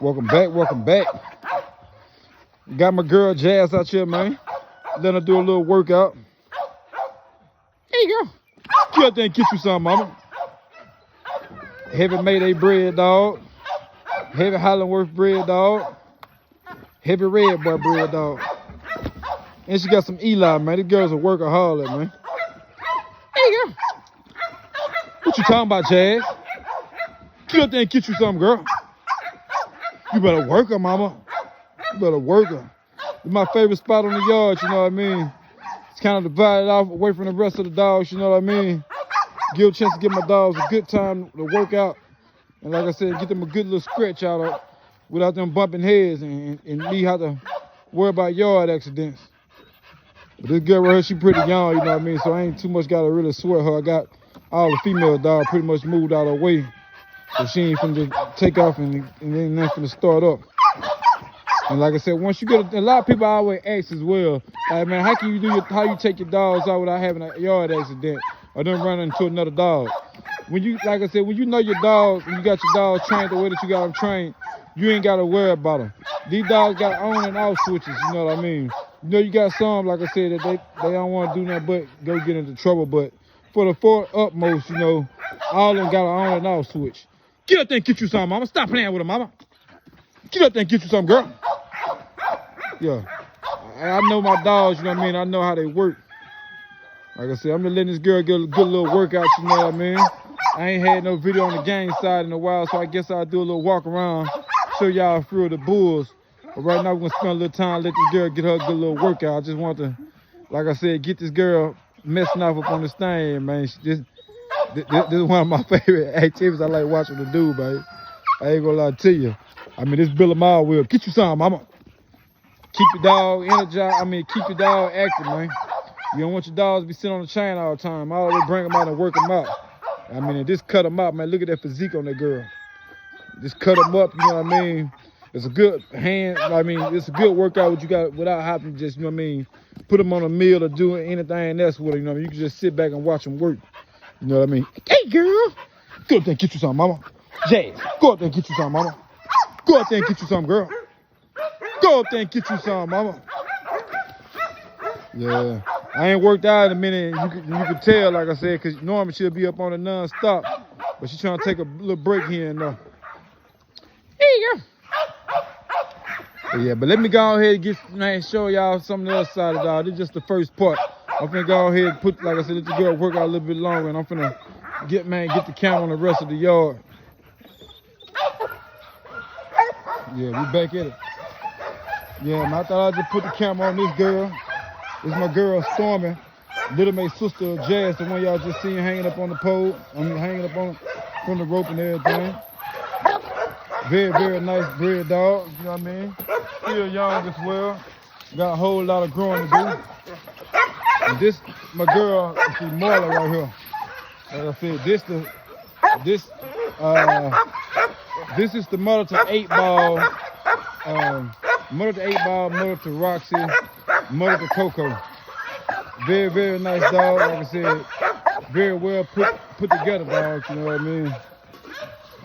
Welcome back, welcome back. Got my girl Jazz out here, man. Let her do a little workout. Hey, girl. Get out there and get you some, mama. Heavy Mayday bread, dog. Heavy Hollingworth bread, dog. Heavy Red Boy bread, dog. And she got some Eli, man. This girl's a workaholic, man. Hey, girl. What you talking about, Jazz? Get out there and get you something, girl. You better work her, mama. You better work her. It's my favorite spot on the yard, you know what I mean? It's kind of divided off away from the rest of the dogs, you know what I mean? Give a chance to give my dogs a good time to work out. And like I said, get them a good little stretch out of without them bumping heads and me have to worry about yard accidents. But this girl right here, she pretty young, you know what I mean? So I ain't too much got to really sweat her. I got all the female dogs pretty much moved out of the way. So she ain't finna take off and then nothing finna start up. And like I said, once you get a lot of people always ask as well, like, man, how can you how you take your dogs out without having a yard accident or them running into another dog? When you, like I said, when you know your dogs and you got your dogs trained the way that you got them trained, you ain't got to worry about them. These dogs got on and off switches, you know what I mean? You know, you got some, like I said, that they don't want to do nothing but go get into trouble. But for the utmost, you know, all of them got an on and off switch. Get up there and get you some, mama. Stop playing with her, mama. Get up there and get you some, girl. Yeah. I know my dogs, you know what I mean? I know how they work. Like I said, I'm gonna let this girl get a good little workout, you know what I mean? I ain't had no video on the game side in a while, so I guess I'll do a little walk around, show y'all a few of the bulls. But right now, we're gonna spend a little time, let this girl get her a good little workout. I just want to, like I said, get this girl messing off up on this thing, man. This is one of my favorite activities I like watching her do, baby. I ain't gonna lie to you. I mean, this Billy Mile will get you some, mama. Keep your dog energized. I mean, keep your dog active, man. You don't want your dogs to be sitting on the chain all the time. I always bring them out and work them out. I mean, and just cut them out, man. Look at that physique on that girl. Just cut them up, you know what I mean? It's a good it's a good workout what you got without having to just, you know what I mean, put them on a meal or do anything else with it, you know what I mean? You can just sit back and watch them work. You know what I mean? Hey, girl. Go up there and get you some, mama. Jazz, go up there and get you some, mama. Go up there and get you some, girl. Go up there and get you some, mama. Yeah. I ain't worked out in a minute. You can tell, like I said, because normally she'll be up on it non-stop. But she's trying to take a little break here and there. Hey, girl. But yeah, but let me go ahead and show y'all some of the other side of the dog. This is just the first part. I'm finna go ahead and put, like I said, let the girl work out a little bit longer, and I'm finna get the camera on the rest of the yard. Yeah, we back at it. Yeah, man, I thought I'd just put the camera on this girl. This is my girl Stormy, Little May's sister Jazz, the one y'all just seen hanging up on the pole. I mean, hanging up on from the rope and everything. Very, very nice breed dog, you know what I mean? Still young as well. Got a whole lot of growing to do. And this, my girl, she's Marley right here. Like I said, this is the mother to 8-ball, mother to Roxy, mother to Coco. Very, very nice dog. Like I said, very well put together dog, you know what I mean? Like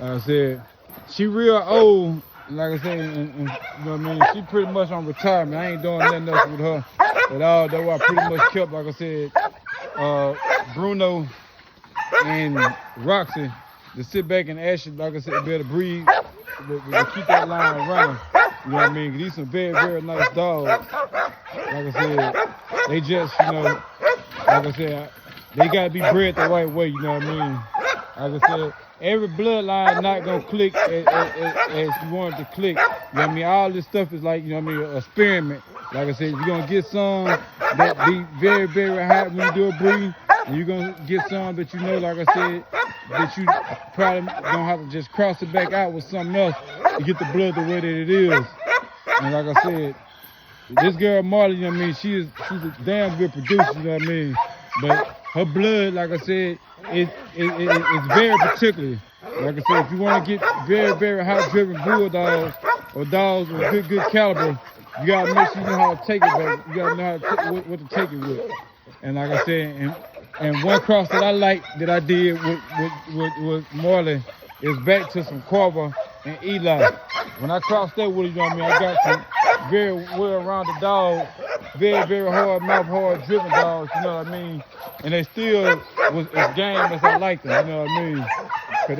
I said, she real old, like I said, and you know what I mean? She pretty much on retirement. I ain't doing nothing else with her at all. That's why I pretty much kept, like I said, Bruno and Roxy to sit back and actually, like I said, be able to breathe, to keep that line running. You know what I mean? These some very, very nice dogs. Like I said, they just, you know, like I said, they gotta be bred the right way, you know what I mean? Like I said, every bloodline not gonna click as you want it to click. You know what I mean? All this stuff is like, you know what I mean, an experiment. Like I said, you're gonna get some that be very, very high when you do a breed, and you're gonna get some that you know, like I said, that you probably gonna have to just cross it back out with something else to get the blood the way that it is. And like I said, this girl Marley, you know what I mean, she's a damn good producer, you know what I mean? But her blood, like I said, is very particular. Like I said, if you want to get very, very high-driven bulldogs or dogs with good caliber, you gotta make sure you know how to take it back. You gotta know how to what to take it with. And like I said, and one cross that I like that I did with Marley is back to some Carver and Eli. When I crossed that with it, you know what I mean, I got some very well-rounded dogs, very hard mouth, hard driven dogs, you know what I mean? And they still was as game as I like them, you know what I mean? Cause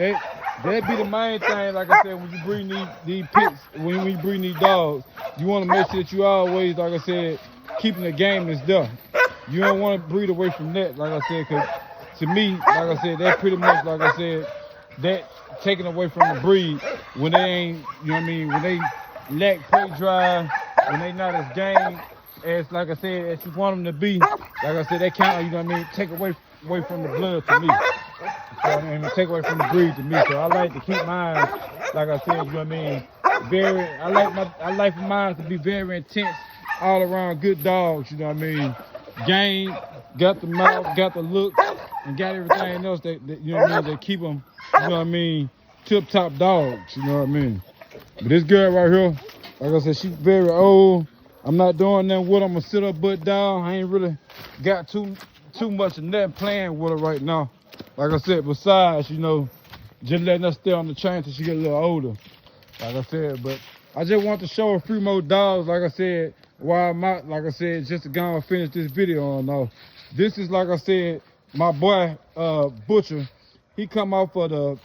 that be the main thing, like I said, when you breed these pits, when you breed these dogs, you want to make sure that you always, like I said, keeping the game that's there. You don't want to breed away from that, like I said, because to me, like I said, that pretty much, like I said, that taken away from the breed when they ain't, you know what I mean, when they lack prey drive, when they not as game as, like I said, as you want them to be, like I said, that kind of, you know what I mean, take away from the blood to me. So, and take away from the breed to me. So I like to keep mine, like I said, you know what I mean, I like for mine to be very intense, all around good dogs, you know what I mean. Game, got the mouth, got the look, and got everything else that you know what I mean, that keep them, you know what I mean, tip-top dogs, you know what I mean. But this girl right here, like I said, she's very old. I'm not doing nothing with her. I'm gonna sit her butt down. I ain't really got too much of nothing playing with her right now. Like I said, besides, you know, just letting her stay on the chain till she get a little older. Like I said, but I just want to show a few more dogs, like I said, while I'm out, like I said, just to go and finish this video on off. This is, like I said, my boy, Butcher. He come off of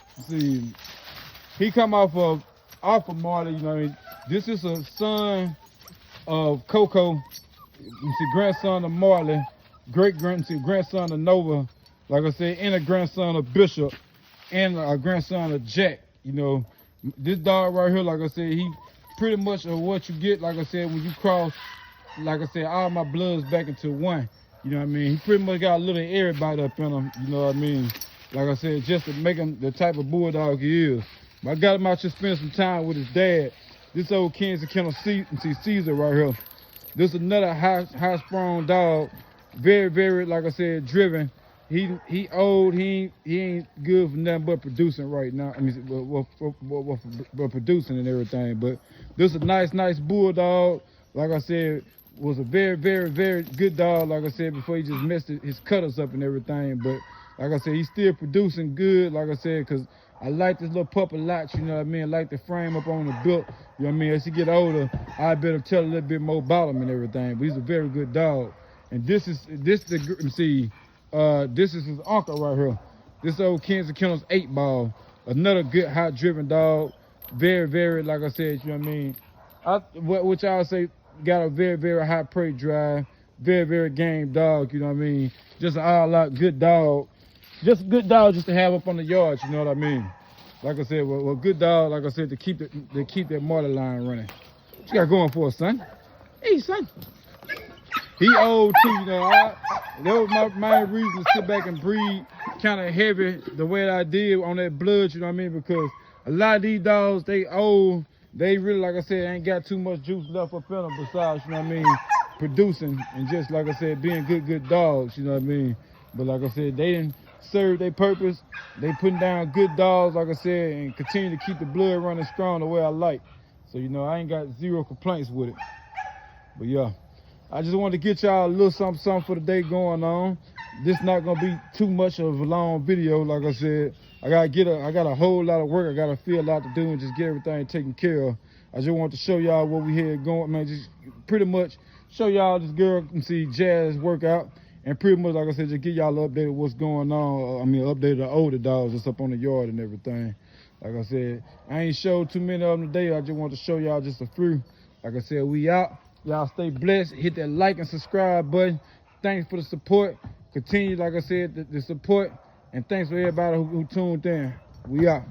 Alpha Marley, you know what I mean? This is a son of Coco, you see, grandson of Marley, grandson of Nova, like I said, and a grandson of Bishop, and a grandson of Jack, you know. This dog right here, like I said, he pretty much of what you get, like I said, when you cross, like I said, all my bloods back into one. You know what I mean? He pretty much got a little everybody up in him, you know what I mean? Like I said, just to make him the type of bulldog he is. But I got him out here spending some time with his dad. This old Kansas Kennel Caesar right here. This is another high-sprung dog. Very, like I said, driven. He old, he ain't good for nothing but producing right now. I mean, well, producing and everything. But this is a nice bulldog. Like I said, was a very good dog. Like I said before, he just messed his cutters up and everything. But like I said, he's still producing good. Like I said, because I like this little pup a lot. You know what I mean? I like the frame up on the built. You know what I mean? As he get older, I better tell a little bit more about him and everything. But he's a very good dog. And this is his uncle right here. This old Kansas Kennels 8-ball. Another good, hot-driven dog. Very, like I said, you know what I mean? Which I would say got a very high prey drive. Very game dog, you know what I mean? Just an all-out good dog. Just a good dog just to have up on the yard, you know what I mean? Like I said, well good dog, like I said, to keep that Marley line running. What you got going for us, son? Hey, son. He old too, you know. That was my main reason to sit back and breed kind of heavy the way that I did on that blood, you know what I mean? Because a lot of these dogs, they old, they really, like I said, ain't got too much juice left up in them besides, you know what I mean, producing and just, like I said, being good dogs, you know what I mean? But like I said, they didn't serve their purpose. They putting down good dogs, like I said, and continue to keep the blood running strong the way I like. So, you know, I ain't got zero complaints with it. But yeah, I just wanted to get y'all a little something for the day going on. This not gonna be too much of a long video, like I said. I got a whole lot of work. I got a field lot to do and just get everything taken care of. I just want to show y'all what we had going, man. Just pretty much show y'all this girl can see Jazz workout, and pretty much, like I said, just get y'all updated what's going on. I mean, updated the older dogs that's up on the yard and everything. Like I said, I ain't showed too many of them today. I just want to show y'all just a few. Like I said, we out. Y'all stay blessed. Hit that like and subscribe button. Thanks for the support. Continue, like I said, the support. And thanks for everybody who tuned in. We out.